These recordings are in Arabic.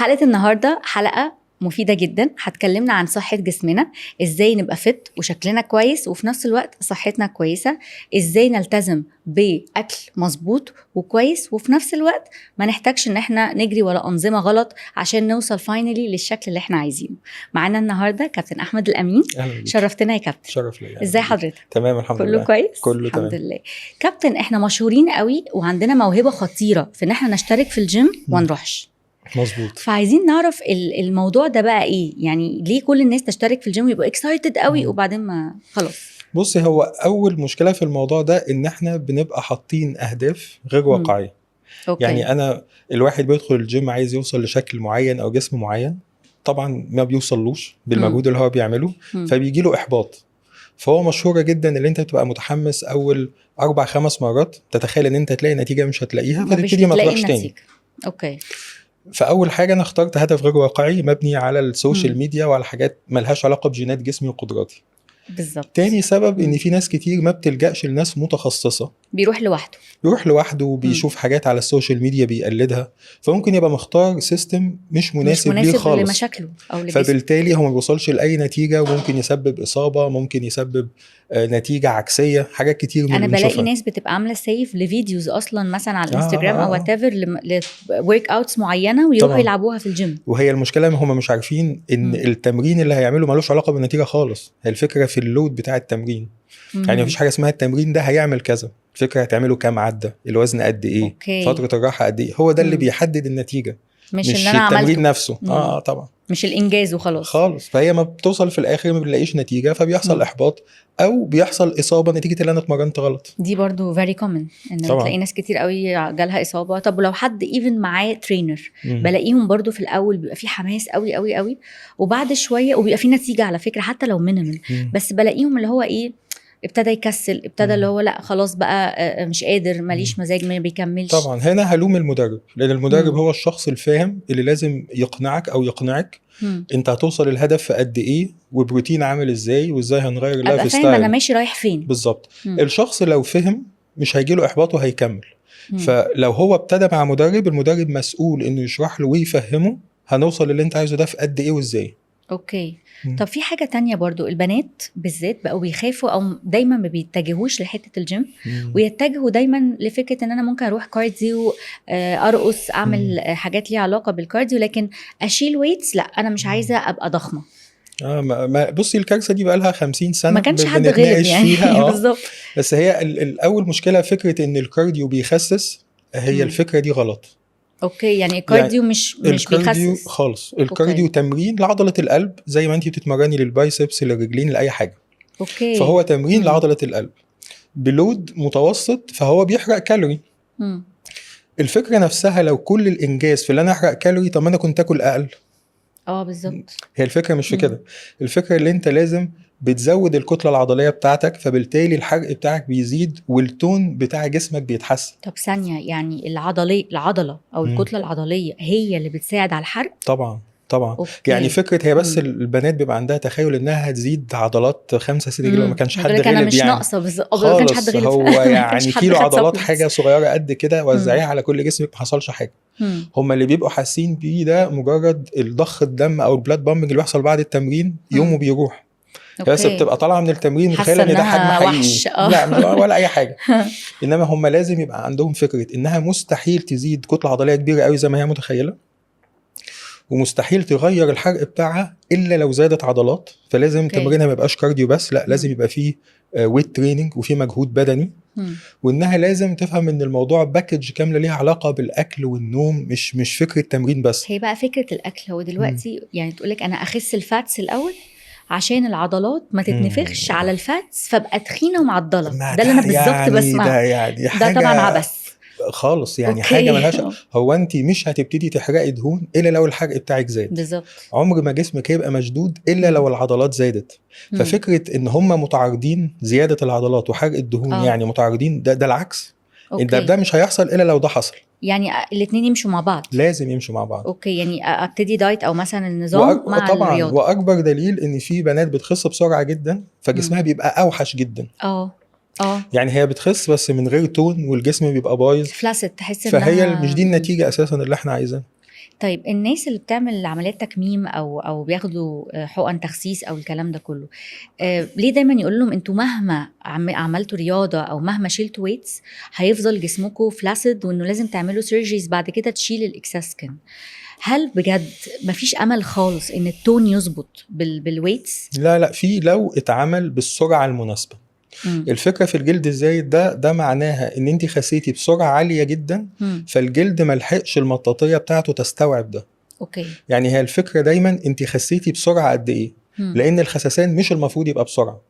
حلقة النهاردة حلقة مفيدة جدا، هتكلمنا عن صحة جسمنا، ازاي نبقى فت وشكلنا كويس وفي نفس الوقت صحتنا كويسة، ازاي نلتزم بأكل مظبوط وكويس وفي نفس الوقت ما نحتاجش ان احنا نجري ولا أنظمة غلط عشان نوصل فاينلي للشكل اللي احنا عايزينه. معانا النهاردة كابتن أحمد الأمين. شرفتنا يا كابتن. شرف لي. ازاي حضرتك؟ تمام الحمد لله. كله كويس؟ كله الحمد تمام. لله. كابتن، احنا مشهورين قوي وعندنا موهبة خطيرة في ان احنا نشترك في الجيم ونروحش. مظبوط. فعايزين نعرف الموضوع ده بقى ايه، يعني ليه كل الناس تشترك في الجيم ويبقوا اكسايتد قوي وبعدين ما خلاص؟ بصي، هو اول مشكله في الموضوع ده ان احنا بنبقى حاطين اهداف غير واقعيه. أوكي. يعني انا الواحد بيدخل الجيم عايز يوصل لشكل معين او جسم معين، طبعا ما بيوصلوش بالمجهود اللي هو بيعمله، فبيجي له احباط. فهو مشهوره جدا اللي انت بتبقى متحمس اول 4-5 مرات، تتخيل ان انت تلاقي نتيجه مش هتلاقيها، فتبتدي ما تروحش تاني. اوكي. فاول حاجه انا اخترت هدف غير واقعي مبني على السوشيال ميديا وعلى حاجات ملهاش علاقه بجينات جسمي وقدراتي. بالظبط. تاني سبب ان في ناس كتير ما بتلجأش لناس متخصصه، بيروح لوحده وبيشوف حاجات على السوشيال ميديا بيقلدها، فممكن يبقى مختار سيستم مش مناسب ليه خالص لمشاكله أو فبالتالي هو ما بيوصلش لاي نتيجه، وممكن يسبب اصابه، ممكن يسبب نتيجه عكسيه، حاجات كتير من انا اللي بلاقي ناس بتبقى عامله سيف لفيديوز اصلا مثلا على الانستجرام او واتيفر لورك اوتس معينه ويروحوا يلعبوها في الجيم. وهي المشكله ان هم مش عارفين ان التمرين اللي هيعمله ملوش علاقه بالنتيجه خالص. هي الفكره في اللود بتاع التمرين. يعني مفيش حاجه اسمها التمرين ده هيعمل كذا، الفكره هتعمله كام عده، الوزن قد ايه، أوكي. فتره الراحه قد ايه، هو ده اللي بيحدد النتيجه، مش اللي أنا التمرين عملته نفسه. طبعا مش الانجاز وخلاص خالص. فهي ما بتوصل في الاخر ما بنلاقيش نتيجه، فبيحصل احباط او بيحصل اصابه نتيجه اللي انا اتمرنت غلط. دي برضو very common ان بتلاقي ناس كتير قوي جالها اصابه. طب ولو حد even معاه ترينر، بلاقيهم برضو في الاول بيبقى في حماس قوي قوي قوي، وبعد شويه وبيبقى في نتيجه على فكره حتى لو مينيمال، بس بلاقيهم اللي هو ايه، ابتدى يكسل، ابتدى اللي هو لا خلاص بقى مش قادر، ماليش مزاج، ما بيكملش. طبعا هنا هلوم المدرب، لان المدرب هو الشخص الفاهم اللي لازم يقنعك او يقنعك انت هتوصل الهدف في قد ايه، وبروتين عامل ازاي، وازاي هنغير اللايف ستايل، انا ماشي رايح فين بالظبط. الشخص لو فهم مش هيجيله احباط وهيكمل. فلو هو ابتدى مع مدرب، المدرب مسؤول انه يشرح له ويفهمه هنوصل اللي انت عايزه ده في قد ايه وازاي. اوكي. طب في حاجة تانية برضو، البنات بالذات بقوا بيخافوا او دايما ما بيتجهوش لحتة الجيم، ويتجهوا دايما لفكرة ان انا ممكن اروح كارديو، ارقص، اعمل حاجات ليها علاقة بالكارديو، لكن اشيل ويتس لا، انا مش عايزة ابقى ضخمة. بصي الكارثه دي بقى لها 50 سنه ما كانش حد غلب يعني فيها. بالظبط. بس هي الاول مشكله فكره ان الكارديو بيخسس، هي الفكره دي غلط. اوكي. يعني الكارديو مش بيخسس خالص. الكارديو تمرين لعضله القلب، زي ما انت بتتمرني للبايسبس للرجلين لاي حاجه. اوكي. فهو تمرين لعضله القلب بلود متوسط، فهو بيحرق كالوري. الفكره نفسها لو كل الانجاز في اللي انا احرق كالوري، طب ما انا كنت اكل اقل. بالظبط. هي الفكره مش في كده. الفكره اللي انت لازم بتزود الكتله العضليه بتاعتك، فبالتالي الحرق بتاعك بيزيد والتون بتاع جسمك بيتحسن. طب ثانيه، يعني العضله او الكتله العضليه هي اللي بتساعد على الحرق؟ طبعا. أوكي. يعني فكره هي بس البنات بيبقى عندها تخيل انها هتزيد عضلات 5-6 كيلو، ما كانش حد غلب انا مش يعني ناقصه بالظبط، ما كانش حد غلب. هو يعني كيلو عضلات حاجه صغيره قد كده، وزعيها على كل جسمك ما حصلش حاجه. هم اللي بيبقوا حاسين بيه ده مجرد الضخ الدم او البلاد بامبنج اللي بيحصل بعد التمرين، يومه بيروح. بس بتبقى طالعه من التمرين متخيله ان ده حجم حقيقي. لا ولا اي حاجه. انما هم لازم يبقى عندهم فكره انها مستحيل تزيد كتله عضليه كبيره قوي زي ما هي متخيله، ومستحيل تغير الحرق بتاعها الا لو زادت عضلات. فلازم تمرينها ما يبقاش كارديو بس، لا لازم يبقى فيه ويت تريننج وفيه مجهود بدني. وانها لازم تفهم ان الموضوع باكج كامله ليها علاقه بالاكل والنوم، مش فكره تمرين بس. هي بقى فكره الاكل. هو دلوقتي يعني تقولك انا اخس الفاتس الاول عشان العضلات ما تتنفخش على الفاتس فابقى تخينه ومعضله. ده اللي انا بالظبط يعني بسمعه. ده طبعا عبث خالص. يعني أوكي. حاجه ملهاش. هو انت مش هتبتدي تحرقي دهون الا لو الحرق بتاعك زاد. بالظبط. عمر ما جسمك هيبقى مشدود الا لو العضلات زادت. ففكره ان هم متعارضين، زياده العضلات وحرق الدهون يعني متعارضين، ده العكس. ده مش هيحصل الا لو ده حصل. يعني الاثنين يمشوا مع بعض. لازم يمشوا مع بعض. اوكي. يعني ابتدي دايت او مثلا النظام مع طبعا الرياضه. واكبر دليل ان في بنات بتخس بسرعه جدا فجسمها بيبقى اوحش جدا. يعني هي بتخس بس من غير تون، والجسم بيبقى بايظ فلاسد، تحس فهي مش دي النتيجه اساسا اللي احنا عايزينها. طيب الناس اللي بتعمل عمليات تكميم او بياخدوا حقن تخسيس او الكلام ده كله، ليه دايما يقول لهم انتوا مهما عملتوا رياضه او مهما شلتوا ويتس هيفضل جسمكم فلاسد، وانه لازم تعملوا سيرجريز بعد كده تشيل الاكسس سكن؟ هل بجد مفيش امل خالص ان التون يظبط بالويتس؟ لا في، لو اتعمل بالسرعه المناسبه. الفكره في الجلد الزايد ده معناها ان انت خسيتي بسرعه عاليه جدا، فالجلد ملحقش المطاطيه بتاعته تستوعب ده. اوكي. يعني هي الفكره دايما انت خسيتي بسرعه قد ايه، لان الخسسان مش المفروض يبقى بسرعه،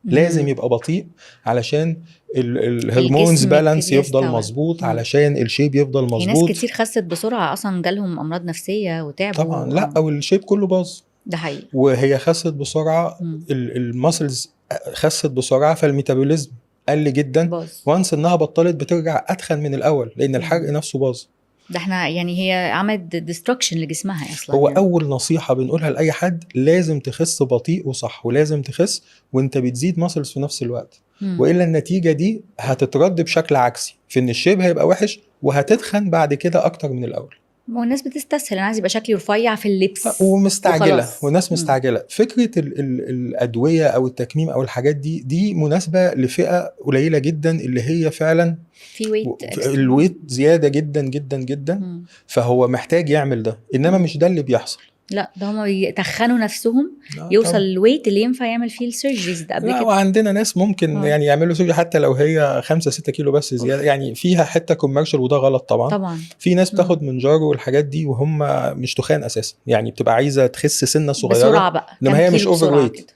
لازم يبقى بطيء علشان الهرمونز بالانس يفضل مظبوط، علشان الشيب يفضل مظبوط. ناس كتير خست بسرعه اصلا جالهم امراض نفسيه وتعبوا طبعا. لا او الشيب كله باظ، ده حقيقي. وهي خست بسرعه، الماسلز خست بسرعه، فالميتابوليزم قل جدا، وانس انها بطلت بترجع اتخن من الاول لان الحرق نفسه باظ. ده احنا يعني هي عملت ديستركشن لجسمها اصلا. هو يعني اول نصيحه بنقولها لاي حد، لازم تخس بطيء وصح، ولازم تخس وانت بتزيد ماسلز في نفس الوقت، والا النتيجه دي هتترد بشكل عكسي في ان الشيب هيبقى وحش وهتتخن بعد كده اكتر من الاول. والناس بتستسهل، انا عايز يبقى شكلي رفيع في اللبس ومستعجله، والناس مستعجله. فكره الادويه او التكميم او الحاجات دي مناسبه لفئه قليله جدا اللي هي فعلا في ويت الويت زياده جدا جدا جدا، فهو محتاج يعمل ده، انما مش ده اللي بيحصل. لا ده هم يتخنوا نفسهم يوصل الويت اللي ينفع يعمل فيه السيرجريز ده قبل كده. وعندنا ناس ممكن يعني يعملوا سيرجري حتى لو هي 5-6 كيلو بس زياده، يعني فيها حته كوميرشال، وده غلط طبعا. في ناس بتاخد منجارو والحاجات دي وهم مش تخان اساسا، يعني بتبقى عايزه تخس سنه صغيره بسرعه بقى، انما هي مش اوفر ويت.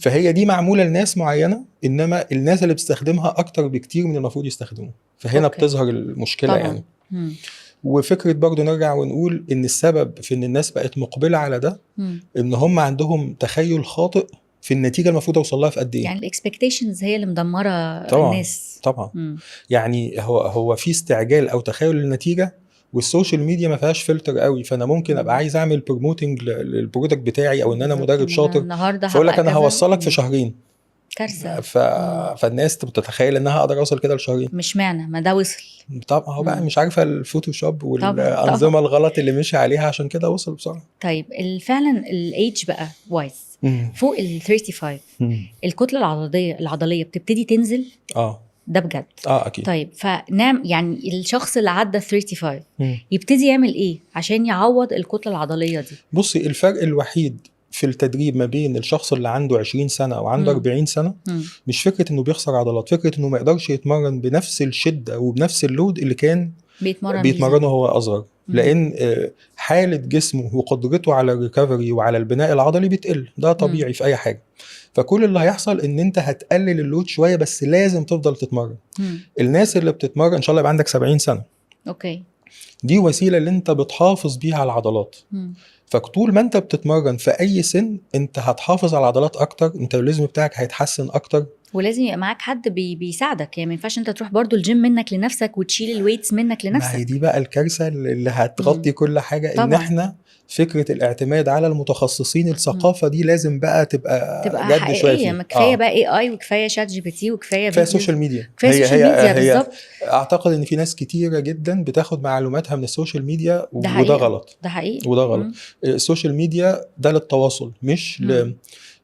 فهي دي معموله لناس معينه، انما الناس اللي بتستخدمها اكتر بكتير من المفروض يستخدموها، فهنا بتظهر المشكله طبعا. يعني وفكرة برضو نرجع ونقول ان السبب في ان الناس بقت مقبلة على ده ان هم عندهم تخيل خاطئ في النتيجة المفروض اوصل لها في قد ايه. يعني الاكسبكتيشنز هي اللي مدمرة طبعًا الناس طبعا. يعني هو في استعجال او تخيل للنتيجة، والسوشيال ميديا ما فيهاش فلتر قوي، فانا ممكن ابقى عايز اعمل بروموتنج للبرودكت بتاعي، او ان انا مدرب شاطر، فاقول لك انا هوصلك في شهرين. كارثه. فالناس بتتخيل انها اقدر اوصل كده لشهرين، مش معنى ما ده وصل. طبعا هو بقى مش عارفه الفوتوشوب والانظمه الغلط اللي مشي عليها عشان كده وصل بسرعه. طيب فعلا الايدج بقى وايز فوق ال 35 الكتله العضليه بتبتدي تنزل. ده بجد. اكيد. طيب فنعم، يعني الشخص اللي عدى 35 يبتدي يعمل ايه عشان يعوض الكتله العضليه دي؟ بصي، الفرق الوحيد في التدريب ما بين الشخص اللي عنده 20 سنة أو عنده 40 سنة مش فكرة إنه بيخسر عضلات، فكرة إنه ما يقدرش يتمرن بنفس الشدة وبنفس اللود اللي كان بيتمرنه وهو أصغر، لأن حالة جسمه وقدرته على الريكفري وعلى البناء العضلي بتقل، ده طبيعي في أي حاجة. فكل اللي هيحصل إن أنت هتقلل اللود شوية، بس لازم تفضل تتمرن. الناس اللي بتتمرن إن شاء الله يبقى عندك 70 سنة، أوكي، دي وسيلة اللي أنت بتحافظ بيها على العضلات. فطول ما انت بتتمرن في اي سن انت هتحافظ على العضلات اكتر، الميتابوليزم بتاعك هيتحسن اكتر، ولازم يبقى معاك حد بيساعدك. يعني ما ينفعش انت تروح برضو الجيم منك لنفسك وتشيل الويتس منك لنفسك. ما هي دي بقى الكارثه اللي هتغطي كل حاجه طبعا. ان احنا فكره الاعتماد على المتخصصين، الثقافه دي لازم بقى تبقى جد شويه فيها. كفايه بقى اي وكفايه شات جي بي تي وكفايه سوشيال ميديا. هي بالظبط. اعتقد ان في ناس كتيره جدا بتاخد معلوماتها من السوشيال ميديا، وده غلط. ده حقيقي وده غلط. السوشيال ميديا ده للتواصل،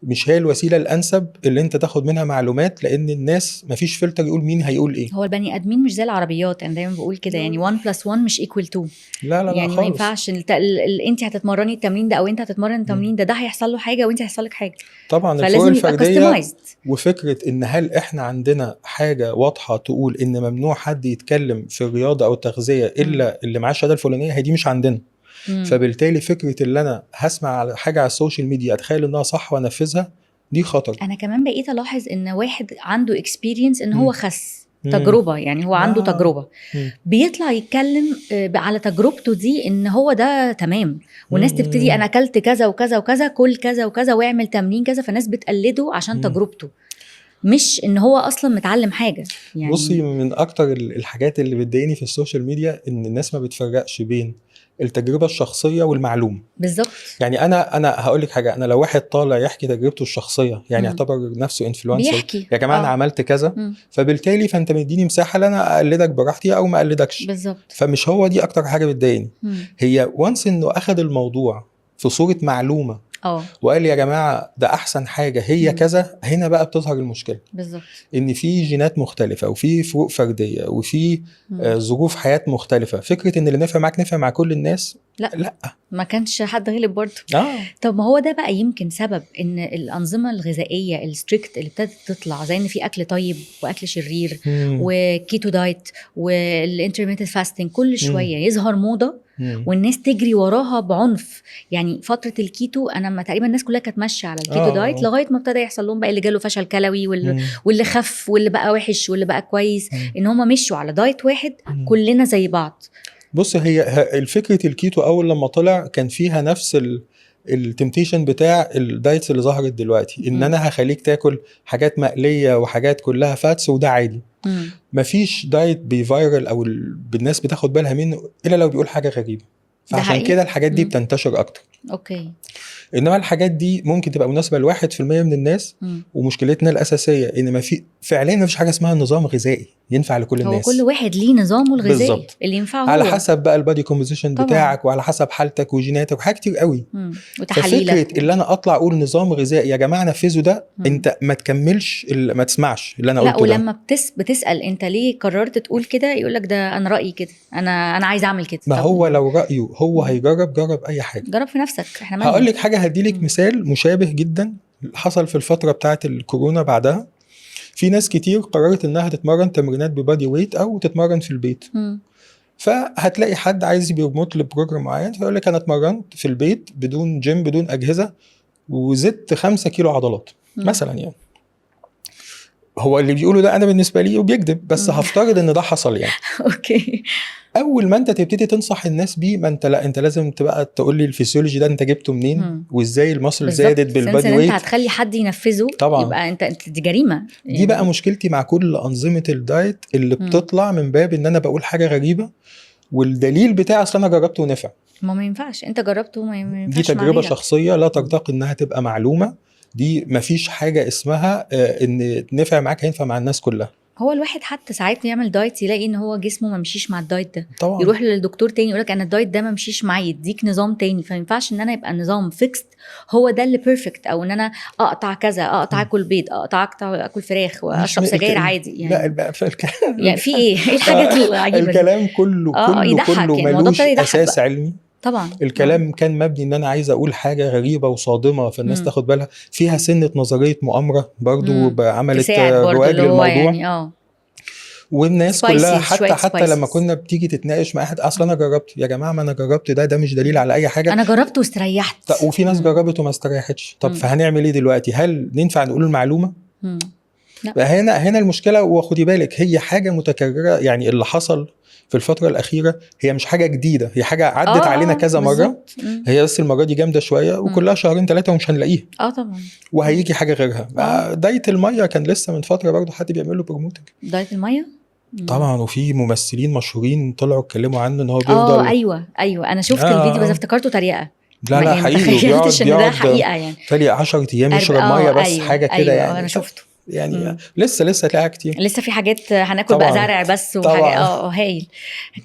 مش هي الوسيله الانسب اللي انت تاخد منها معلومات، لان الناس مفيش فلتر يقول مين هيقول ايه. هو البني ادمين مش زي العربيات، انا دايما بقول كده، يعني 1+1 مش equal 2. لا يعني ما ينفعش انت هتتمرني التمرين ده او انت هتتمرن التمرين ده هيحصل له حاجه وانت هيحصل لك حاجه. طبعا الفروق الفرديه. وفكره ان هل احنا عندنا حاجه واضحه تقول ان ممنوع حد يتكلم في الرياضه او التغذيه الا اللي معاه الشهاده الفلانيه، هي دي مش عندنا. فبالتالي فكره اللي انا هسمع على حاجه على السوشيال ميديا اتخيل انها صح وانفذها، دي خطر. انا كمان بقيت الاحظ ان واحد عنده اكسبيرينس ان هو خس تجربه، يعني هو عنده تجربه بيطلع يتكلم على تجربته دي ان هو ده تمام، والناس تبتدي انا اكلت كذا وكذا وكذا، كل كذا وكذا واعمل تمرين كذا، فالناس بتقلده عشان تجربته، مش ان هو اصلا متعلم حاجه. يعني بصي، من اكتر الحاجات اللي بتضايقني في السوشيال ميديا ان الناس ما بتفرقش بين التجربه الشخصيه والمعلومه. بالظبط. يعني انا هقول لك حاجه، انا لو واحد طالع يحكي تجربته الشخصيه يعني يعتبر نفسه انفلونسر، بيحكي يا جماعه انا عملت كذا، فبالتالي فانت مديني مساحه ان انا اقلدك براحتي او ما اقلدكش. بالظبط. فمش هو دي اكتر حاجه بتضايقني، هي وانس انه اخذ الموضوع في صوره معلومه وقال يا جماعه ده احسن حاجه هي كذا، هنا بقى بتظهر المشكله. بالظبط. ان في جينات مختلفه وفي فروق فرديه وفي ظروف حياه مختلفه. فكره ان اللي نفع معاك نفع مع كل الناس، لا ما كانش حد غلب برضه. طب ما هو ده بقى يمكن سبب ان الانظمه الغذائيه الستريكت اللي ابتدت تطلع، زي ان في اكل طيب واكل شرير وكيتو دايت والانترميتنت فاستنج، كل شويه يظهر موضه والناس تجري وراها بعنف. يعني فتره الكيتو انا ما تقريبا الناس كلها كانت ماشيه على الكيتو دايت لغايه ما ابتدى يحصل لهم بقى اللي جاله فشل كلوي واللي خف واللي بقى وحش واللي بقى كويس، ان هم مشوا على دايت واحد كلنا زي بعض. بص، هي الفكرة الكيتو أول لما طلع كان فيها نفس التمتيشن بتاع الدايتس اللي ظهرت دلوقتي، إن أنا هخليك تاكل حاجات مقلية وحاجات كلها فاتس وده عادي. مفيش دايت بيفايرل أو بالناس بتاخد بالها منه إلا لو بيقول حاجة غريبة، فعشان كده الحاجات دي بتنتشر أكتر. أوكي. إنما الحاجات دي ممكن تبقى مناسبة ل1% من الناس. ومشكلتنا الأساسية إن فعليا مفيش حاجة اسمها نظام غذائي ينفع لكل الناس. هو كل واحد ليه نظامه الغذائي بالزبط. اللي ينفعه على حسب بقى البادي كومبوزيشن بتاعك وعلى حسب حالتك وجيناتك وحاجات كتير قوي. ففكرة اللي أنا أطلع أقول نظام غذائي يا جماعة نفذوا ده، أنت ما تكملش ما تسمعش اللي أنا قلته ده. لا، ولما بتسأل أنت ليه قررت تقول كده، يقولك ده أنا رأيي كده، أنا عايز أعمل كده. ما هو لو رأيه هو هيجرب أي حاجة. جرب في نفسك. هقول لك حاجة، هديلك مثال مشابه جدا حصل في الفترة بتاعت الكورونا. بعدها في ناس كتير قررت انها تتمرن تمرينات ببادي ويت او تتمرن في البيت. فهتلاقي حد عايز بيرموت لبروجرام معين، فيقول لك انا اتمرنت في البيت بدون جيم بدون اجهزه وزدت 5 كيلو عضلات مثلا. يعني هو اللي بيقوله ده انا بالنسبه لي وبيكذب، بس هفترض ان ده حصل يعني. اوكي. اول ما انت تبتدي تنصح الناس بيه، ما انت لا، انت لازم تبقى تقول لي الفسيولوجي ده انت جبته منين وازاي المصل زادت بالبادي ويت. انت هتخلي حد ينفذه طبعا. يبقى انت دي جريمه يعني. دي بقى مشكلتي مع كل انظمه الدايت اللي بتطلع من باب ان انا بقول حاجه غريبه والدليل بتاعي اصلا انا جربته ونفع. ما ينفعش، انت جربته ما ينفعش. دي تجربه شخصيه لا ترتقي انها تبقى معلومه. دي مفيش حاجه اسمها ان نفع معاك هينفع مع الناس كلها. هو الواحد حتى ساعات يعمل دايت يلاقي ان هو جسمه ما مشيش مع الدايت ده طبعا. يروح للدكتور تاني يقولك انا الدايت ده ما مشيش معايا، يديك نظام تاني. فما ينفعش ان انا يبقى النظام فيكست هو ده اللي بيرفكت، او ان انا اقطع كذا، اقطع اكل بيض، اقطع اكل فراخ واشرب سجاير عادي يعني. لا يعني في ايه الحاجات العجيبه الكلام كله ملوش اساس علمي طبعا. الكلام كان مبني ان انا عايز اقول حاجه غريبه وصادمه فالناس تاخد بالها فيها، سنه نظريه مؤامره برضو عملت رواج للموضوع يعني. والناس كلها حتى لما كنا بتيجي تتناقش مع احد، اصلا انا جربت يا جماعه، ما انا جربت ده مش دليل على اي حاجه. انا جربت واستريحت. وفي ناس جربت وما استريحتش. طب فهنعمل ايه دلوقتي؟ هل ننفع نقول المعلومه؟ هنا المشكله. وخدي بالك هي حاجه متكرره، يعني اللي حصل في الفتره الاخيره هي مش حاجه جديده، هي حاجه عدت علينا كذا مره. هي بس المره دي جامده شويه وكلها شهرين 3 ومش هنلاقيها. طبعا. وهيجي حاجه غيرها. دايت الميه كان لسه من فتره برضو حد بيعمل له بروموتنج. دايت الميه طبعا، وفي ممثلين مشهورين طلعوا اتكلموا عنه ان هو بيفضل. ايوه انا شفت الفيديو بس افتكرته طريقه. لا حقيقي بيقعد حقيقه يعني تالي 10 ايام يشرب ميه بس. أيوة حاجه كده يعني. انا شفته يعني لسه هتلاقيها كتير، لسه في حاجات هناكل بقى زرع بس وحاجه هايل.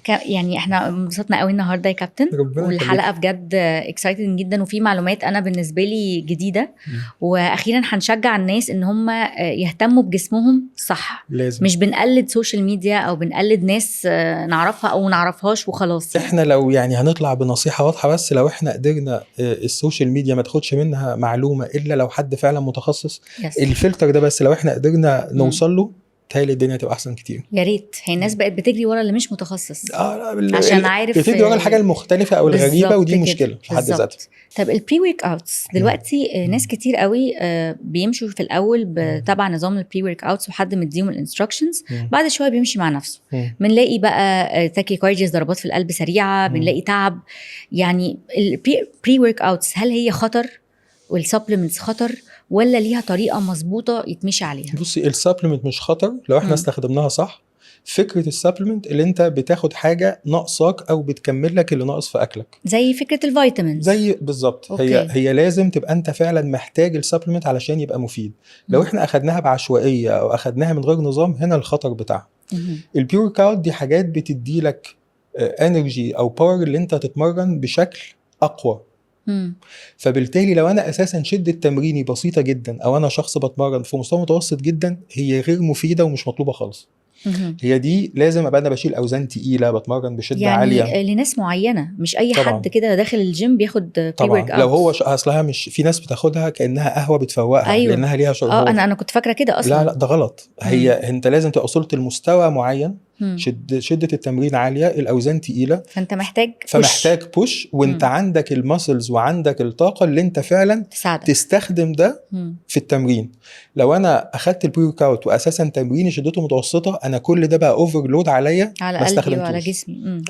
يعني احنا انبسطنا قوي النهارده يا كابتن، والحلقه بجد اكسايتنج جدا وفي معلومات انا بالنسبه لي جديده. واخيرا هنشجع الناس ان هم يهتموا بجسمهم صح. لازم. مش بنقلد سوشيال ميديا او بنقلد ناس نعرفها او نعرفهاش وخلاص. احنا لو يعني هنطلع بنصيحه واضحه، بس لو احنا قدرنا السوشيال ميديا ما تاخدش منها معلومه الا لو حد فعلا متخصص. الفلتر ده بس لو احنا قدرنا نوصل له تهيألي الدنيا تبقى احسن كتير. يا ريت. هي الناس بقت بتجري ورا اللي مش متخصص عشان عارف بتجري ورا الحاجه المختلفه او الغريبه، ودي مشكله في حد ذاتها. طب البري ورك اوتس دلوقتي ناس كتير قوي بيمشوا في الاول بتبع نظام البري ورك اوتس وحد مديهم الانستراكشنز، بعد شويه بيمشي مع نفسه. بنلاقي بقى تاكيكارديا، ضربات في القلب سريعه، بنلاقي تعب. يعني البري ورك اوتس هل هي خطر والسبلمنتس خطر ولا ليها طريقه مظبوطه يتمشي عليها؟ بصي، السبلمنت مش خطر لو احنا استخدمناها صح. فكره السبلمنت اللي انت بتاخد حاجه ناقصاك او بتكمل لك اللي ناقص في اكلك، زي فكره الفيتامينز. زي بالظبط. هي لازم تبقى انت فعلا محتاج السبلمنت علشان يبقى مفيد. لو احنا اخدناها بعشوائيه او اخدناها من غير نظام، هنا الخطر بتاعها. البيور كاوت دي حاجات بتدي لك انرجي او باور اللي انت تتمرن بشكل اقوى. فبالتالي لو انا اساسا شده تمريني بسيطه جدا، او انا شخص بتمرن في مستوى متوسط جدا، هي غير مفيده ومش مطلوبه خالص. هي دي لازم ابقى انا بشيل اوزان تقيله، بتمرن بشده يعني عاليه، يعني لناس معينه، مش اي طبعا. حد كده داخل الجيم بياخد بري ورك اوت. لو هو اصلها مش، في ناس بتاخدها كانها قهوه بتفوقها. أيوة. لانها ليها شرب. انا كنت فاكره كده اصلا. لا ده غلط. هي انت لازم تبقى وصلت لمستوى معين، شده التمرين عاليه، الاوزان تقيله، فانت محتاج بوش، وانت عندك الماسلز وعندك الطاقه اللي انت فعلا تساعدك تستخدم ده في التمرين. لو انا اخدت البري ورك اوت واساسا تمريني شدته متوسطه، انا كل ده بقى اوفرلود عليا على قلبي وعلى جسمي.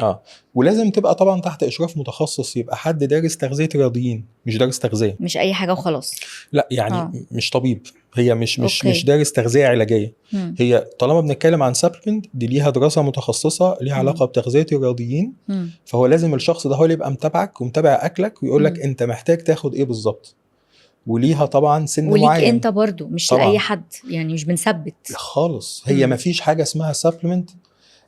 ولازم تبقى طبعا تحت اشراف متخصص، يبقى حد دارس تغذيه رياضيين، مش دارس تغذيه، مش اي حاجه وخلاص. لا يعني مش طبيب، هي مش دارس تغذيه علاجيه. هي طالما بنتكلم عن سبلمنت، دي ليها دراسه متخصصه ليها علاقه بتغذيه الرياضيين. فهو لازم الشخص ده هو اللي يبقى متابعك ومتابع اكلك، ويقول لك انت محتاج تاخد ايه بالظبط. وليها طبعا سن وليك معين، انت برضو مش طبعاً. لاي حد، يعني مش بنثبت خالص. هي مفيش حاجه اسمها سبلمنت.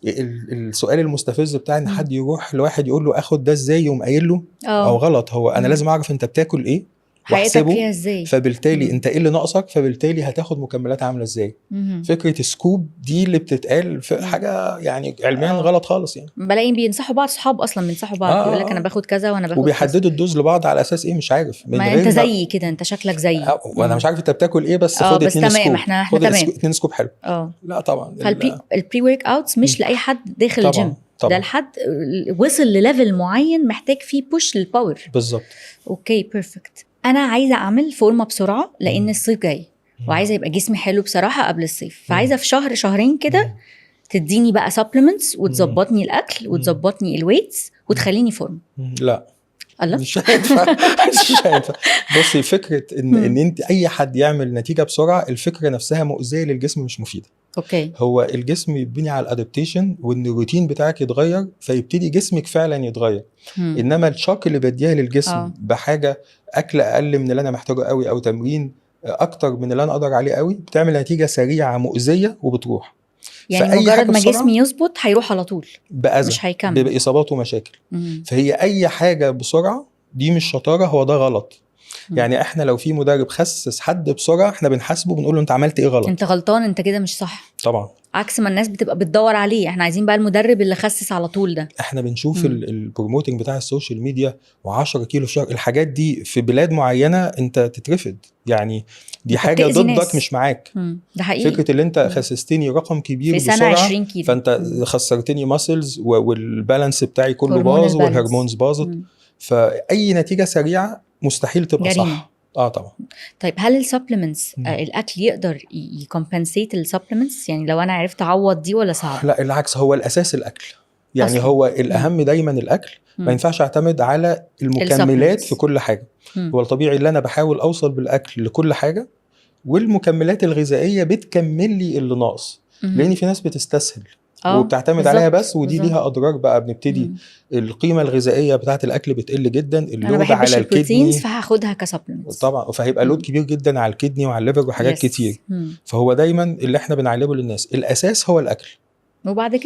السؤال المستفز بتاع ان حد يروح لواحد يقول له اخد ده ازاي، يقوم قايل له او غلط. هو انا لازم اعرف انت بتاكل ايه حياتك فيها ازاي، فبالتالي انت ايه اللي ناقصك، فبالتالي هتاخد مكملات عامله ازاي. فكره سكوب دي اللي بتتقال في حاجه يعني علميا غلط خالص. يعني بلاقي بينصحوا بعض، صحاب اصلا بينصحوا بعض، يقول لك انا باخد كذا وانا باخد وبيحددوا الدوز لبعض على اساس ايه، مش عارف. ما انت زيي كده، انت شكلك زيي وانا مش عارف انت بتاكل ايه، بس خد 2 سكوب. احنا خد تمام 2 سكوب حلو. لا طبعا. فالبري ورك اوتس مش لاي حد داخل الجيم، ده لحد وصل لليفل معين محتاج فيه بوش للباور. بالظبط. اوكي بيرفكت. انا عايزه اعمل فورمه بسرعه لان الصيف جاي، وعايزه يبقى جسمي حلو بصراحه قبل الصيف. فعايزه في شهر شهرين كده تديني بقى سبلمنتس وتظبطني الاكل وتظبطني الويتس وتخليني فورم. لا الله مش هينفع. مش هينفع. بصي، فكره ان انت اي حد يعمل نتيجه بسرعه، الفكره نفسها مؤذيه للجسم، مش مفيده. اوكي. هو الجسم يبني على الادابتيشن، وان الروتين بتاعك يتغير، فيبتدي جسمك فعلا يتغير. انما الشوك اللي بديها للجسم بحاجه اكل اقل من اللي انا محتاجه قوي، او تمرين اكتر من اللي انا اقدر عليه قوي، بتعمل نتيجه سريعه مؤذيه وبتروح. يعني مجرد ما جسمي يظبط هيروح على طول بأذى، مش هيكمل، بإصابات ومشاكل. فهي اي حاجه بسرعه دي مش شطاره، هو ده غلط. يعني احنا لو في مدرب خسس حد بسرعه، احنا بنحاسبه، بنقول له انت عملت ايه غلط، انت غلطان، انت كده مش صح. طبعا عكس ما الناس بتبقى بتدور عليه، احنا عايزين بقى المدرب اللي خسس على طول ده. احنا بنشوف البروموتنج بتاع السوشيال ميديا و10 كيلو في شهر، الحاجات دي في بلاد معينه انت تترفض. يعني دي حاجه ضدك ناس. مش معاك. ده حقيقي. فكره اللي انت خسستني رقم كبير في سنة بسرعه 20 كيلو، فانت خسرتني ماسلز والبالانس بتاعي كله باظ والهرمونز باظت. فاي نتيجه سريعه مستحيل تبقى جريمة. صح. طبعا. طيب هل السبلمنتس الاكل يقدر يكمبنسيت السبلمنتس؟ يعني لو انا عرفت اعوض دي ولا صعب؟ لا العكس، هو الاساس الاكل. يعني أصلاً. هو الاهم دايما الاكل. ما ينفعش اعتمد على المكملات في كل حاجه. هو الطبيعي اللي انا بحاول اوصل بالاكل لكل حاجه، والمكملات الغذائيه بتكمل لي اللي ناقص. لان في ناس بتستسهل وبتعتمد عليها بس، ودي ليها اضرار بقى. بنبتدي القيمه الغذائيه بتاعه الاكل بتقل جدا، اللود على الكدني، فهاخدها كسبلمنتس طبعا، فهيبقى لود كبير جدا على الكدني وعلى الليفر وحاجات كتير. فهو دايما اللي احنا بنعلمه للناس، الاساس هو الاكل، وبعد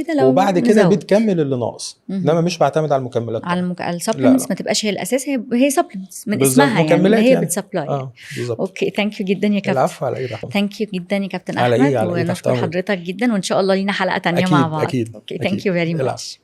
كده بتكمل اللي ناقص. انما مش بعتمد على المكملات على السبلمنتس. ما تبقاش هي الاساس، هي سبلمنتس من اسمها، يعني هي بتسبلاي. اوكي ثانك يو جدا يا كابتن. العفو، على ايه؟ ثانك يو جدا يا كابتن احمد، ونشكر حضرتك جدا، وان شاء الله لينا حلقه تانية مع بعض. اكيد. اوكي ثانك يو فيري ماتش.